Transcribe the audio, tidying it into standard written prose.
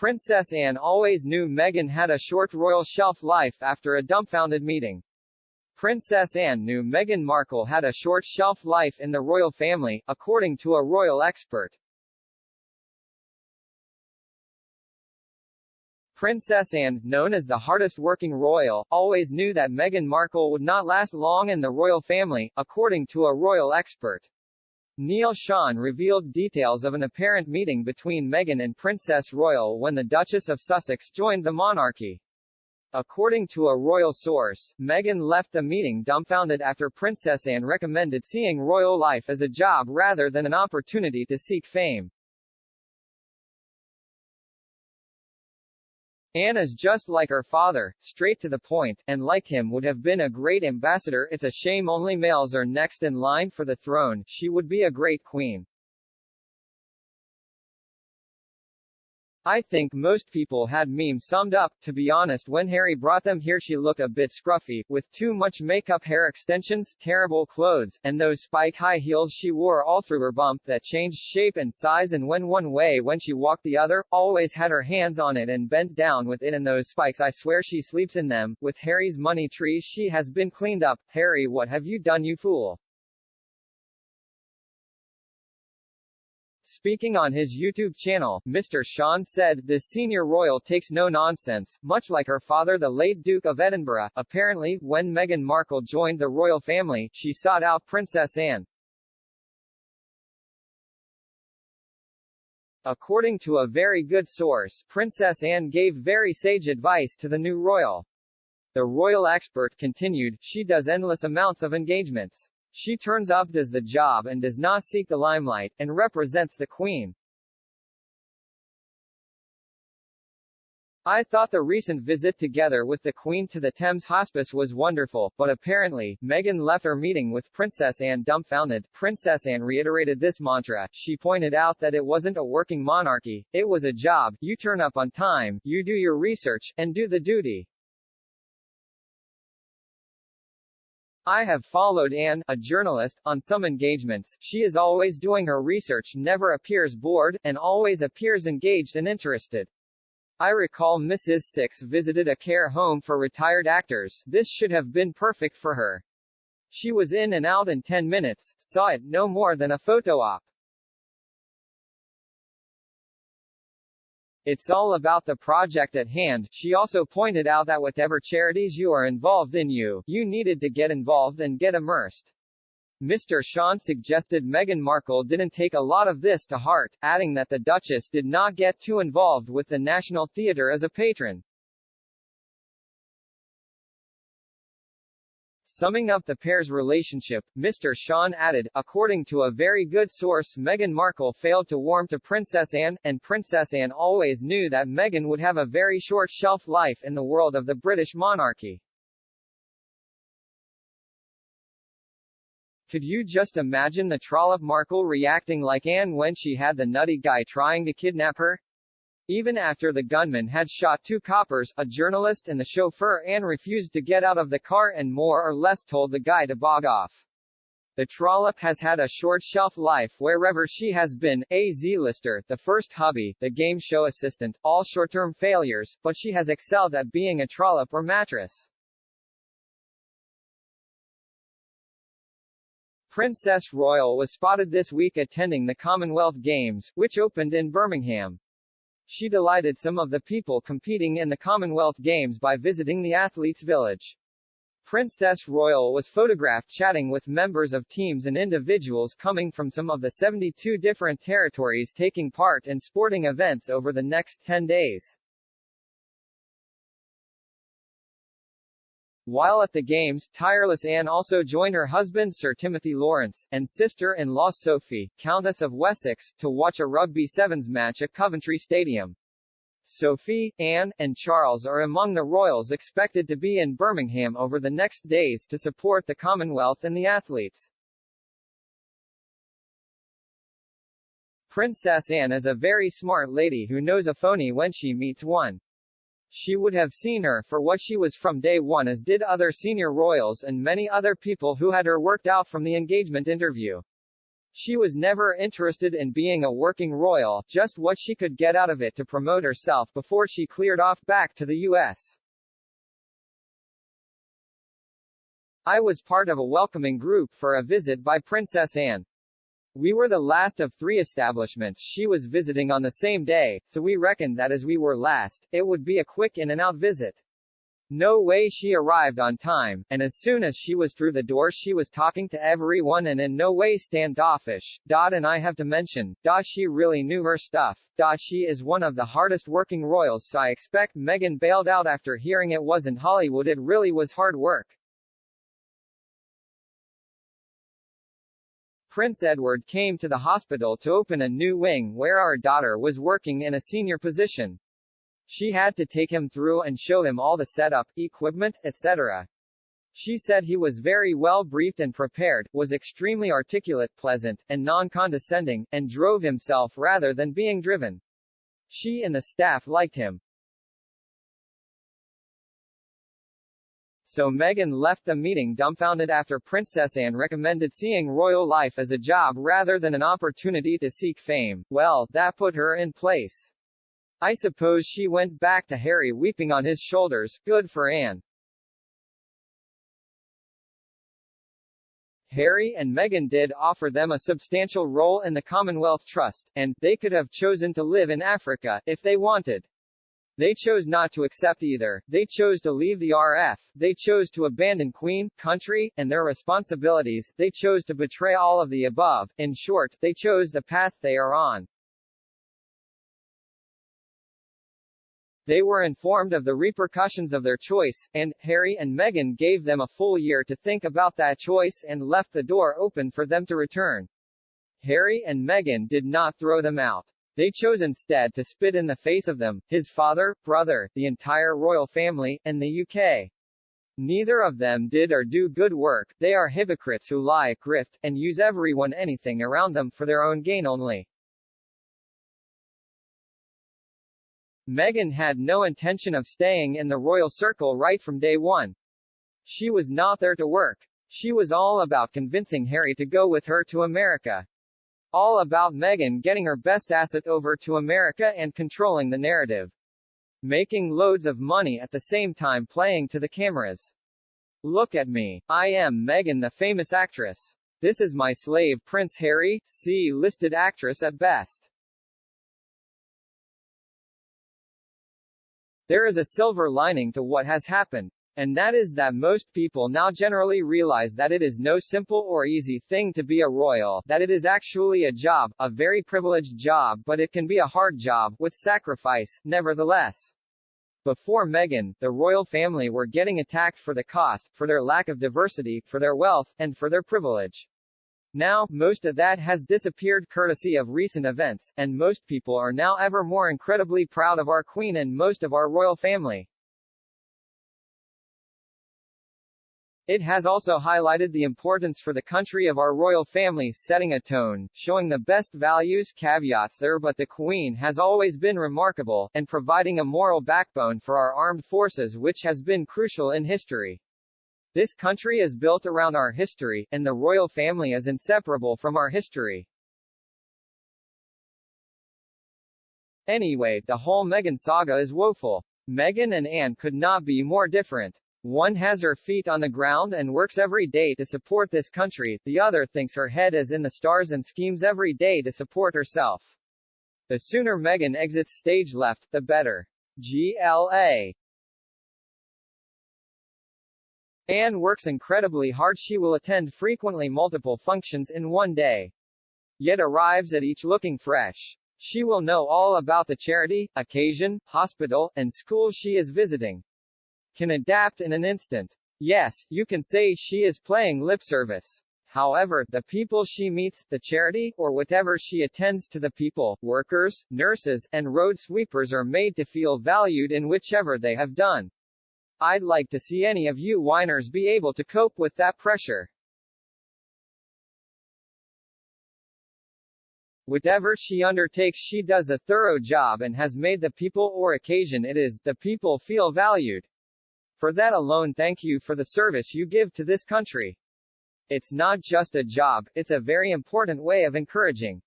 Princess Anne always knew Meghan had a short royal shelf life after a dumbfounded meeting. Princess Anne knew Meghan Markle had a short shelf life in the royal family, according to a royal expert. Princess Anne, known as the hardest-working royal, always knew that Meghan Markle would not last long in the royal family, according to a royal expert. Neil Sean revealed details of an apparent meeting between Meghan and Princess Royal when the Duchess of Sussex joined the monarchy. According to a royal source, Meghan left the meeting dumbfounded after Princess Anne recommended seeing royal life as a job rather than an opportunity to seek fame. Anne is just like her father, straight to the point, and like him would have been a great ambassador. It's a shame only males are next in line for the throne. She would be a great queen. I think most people had memes summed up. To be honest, when Harry brought them here she looked a bit scruffy, with too much makeup, hair extensions, terrible clothes, and those spike high heels she wore all through her bump that changed shape and size and went one way when she walked the other, always had her hands on it and bent down with it, and those spikes, I swear she sleeps in them. With Harry's money tree she has been cleaned up. Harry, what have you done, you fool? Speaking on his YouTube channel, Mr. Sean said, "This senior royal takes no nonsense, much like her father the late Duke of Edinburgh." Apparently, when Meghan Markle joined the royal family, she sought out Princess Anne. According to a very good source, Princess Anne gave very sage advice to the new royal. The royal expert continued, "She does endless amounts of engagements. She turns up, does the job, and does not seek the limelight, and represents the Queen. I thought the recent visit together with the Queen to the Thames Hospice was wonderful, but apparently, Meghan left her meeting with Princess Anne dumbfounded." Princess Anne reiterated this mantra. She pointed out that it wasn't a working monarchy, it was a job. You turn up on time, you do your research, and do the duty. I have followed Anne, a journalist, on some engagements. She is always doing her research, never appears bored, and always appears engaged and interested. I recall Mrs. Six visited a care home for retired actors. This should have been perfect for her. She was in and out in 10 minutes, saw it no more than a photo op. It's all about the project at hand. She also pointed out that whatever charities you are involved in, you needed to get involved and get immersed. Mr. Sean suggested Meghan Markle didn't take a lot of this to heart, adding that the Duchess did not get too involved with the National Theatre as a patron. Summing up the pair's relationship, Mr. Sean added, according to a very good source, Meghan Markle failed to warm to Princess Anne, and Princess Anne always knew that Meghan would have a very short shelf life in the world of the British monarchy. Could you just imagine the trollop Markle reacting like Anne when she had the nutty guy trying to kidnap her? Even after the gunman had shot 2 coppers, a journalist and the chauffeur, Anne refused to get out of the car and more or less told the guy to bog off. The trollop has had a short shelf life wherever she has been, a Z-lister, the first hubby, the game show assistant, all short-term failures, but she has excelled at being a trollop or mattress. Princess Royal was spotted this week attending the Commonwealth Games, which opened in Birmingham. She delighted some of the people competing in the Commonwealth Games by visiting the athletes' village. Princess Royal was photographed chatting with members of teams and individuals coming from some of the 72 different territories taking part in sporting events over the next 10 days. While at the Games, tireless Anne also joined her husband Sir Timothy Lawrence, and sister-in-law Sophie, Countess of Wessex, to watch a rugby sevens match at Coventry Stadium. Sophie, Anne, and Charles are among the royals expected to be in Birmingham over the next days to support the Commonwealth and the athletes. Princess Anne is a very smart lady who knows a phony when she meets one. She would have seen her for what she was from day one, as did other senior royals and many other people who had her worked out from the engagement interview. She was never interested in being a working royal, just what she could get out of it to promote herself before she cleared off back to the US. I was part of a welcoming group for a visit by Princess Anne. We were the last of 3 establishments she was visiting on the same day, so we reckoned that as we were last, it would be a quick in-and-out visit. No way she arrived on time, and as soon as she was through the door she was talking to everyone and in no way standoffish. And I have to mention, she really knew her stuff. She is one of the hardest working royals, so I expect Meghan bailed out after hearing it wasn't Hollywood, it really was hard work. Prince Edward came to the hospital to open a new wing where our daughter was working in a senior position. She had to take him through and show him all the setup, equipment, etc. She said he was very well briefed and prepared, was extremely articulate, pleasant, and non-condescending, and drove himself rather than being driven. She and the staff liked him. So Meghan left the meeting dumbfounded after Princess Anne recommended seeing royal life as a job rather than an opportunity to seek fame. Well, that put her in place. I suppose she went back to Harry weeping on his shoulders. Good for Anne. Harry and Meghan did offer them a substantial role in the Commonwealth Trust, and they could have chosen to live in Africa if they wanted. They chose not to accept either. They chose to leave the RF. They chose to abandon Queen, country, and their responsibilities. They chose to betray all of the above. In short, they chose the path they are on. They were informed of the repercussions of their choice, and Harry and Meghan gave them a full year to think about that choice and left the door open for them to return. Harry and Meghan did not throw them out. They chose instead to spit in the face of them, his father, brother, the entire royal family, and the UK. Neither of them did or do good work. They are hypocrites who lie, grift, and use everyone anything around them for their own gain only. Meghan had no intention of staying in the royal circle right from day one. She was not there to work. She was all about convincing Harry to go with her to America. All about Meghan getting her best asset over to America and controlling the narrative. Making loads of money at the same time playing to the cameras. Look at me. I am Meghan, the famous actress. This is my slave Prince Harry, C-listed actress at best. There is a silver lining to what has happened, and that is that most people now generally realize that it is no simple or easy thing to be a royal, that it is actually a job, a very privileged job, but it can be a hard job, with sacrifice, nevertheless. Before Meghan, the royal family were getting attacked for the cost, for their lack of diversity, for their wealth, and for their privilege. Now, most of that has disappeared courtesy of recent events, and most people are now ever more incredibly proud of our queen and most of our royal family. It has also highlighted the importance for the country of our royal family setting a tone, showing the best values, caveats there, but the Queen has always been remarkable, and providing a moral backbone for our armed forces which has been crucial in history. This country is built around our history, and the royal family is inseparable from our history. Anyway, the whole Meghan saga is woeful. Meghan and Anne could not be more different. One has her feet on the ground and works every day to support this country, the other thinks her head is in the stars and schemes every day to support herself. The sooner Meghan exits stage left, the better. GLA. Anne works incredibly hard. She will attend frequently multiple functions in one day. Yet arrives at each looking fresh. She will know all about the charity, occasion, hospital, and school she is visiting. Can adapt in an instant. Yes, you can say she is playing lip service. However, the people she meets, the charity, or whatever she attends to, the people, workers, nurses, and road sweepers are made to feel valued in whichever they have done. I'd like to see any of you whiners be able to cope with that pressure. Whatever she undertakes, she does a thorough job and has made the people or occasion it is, the people feel valued. For that alone, thank you for the service you give to this country. It's not just a job, it's a very important way of encouraging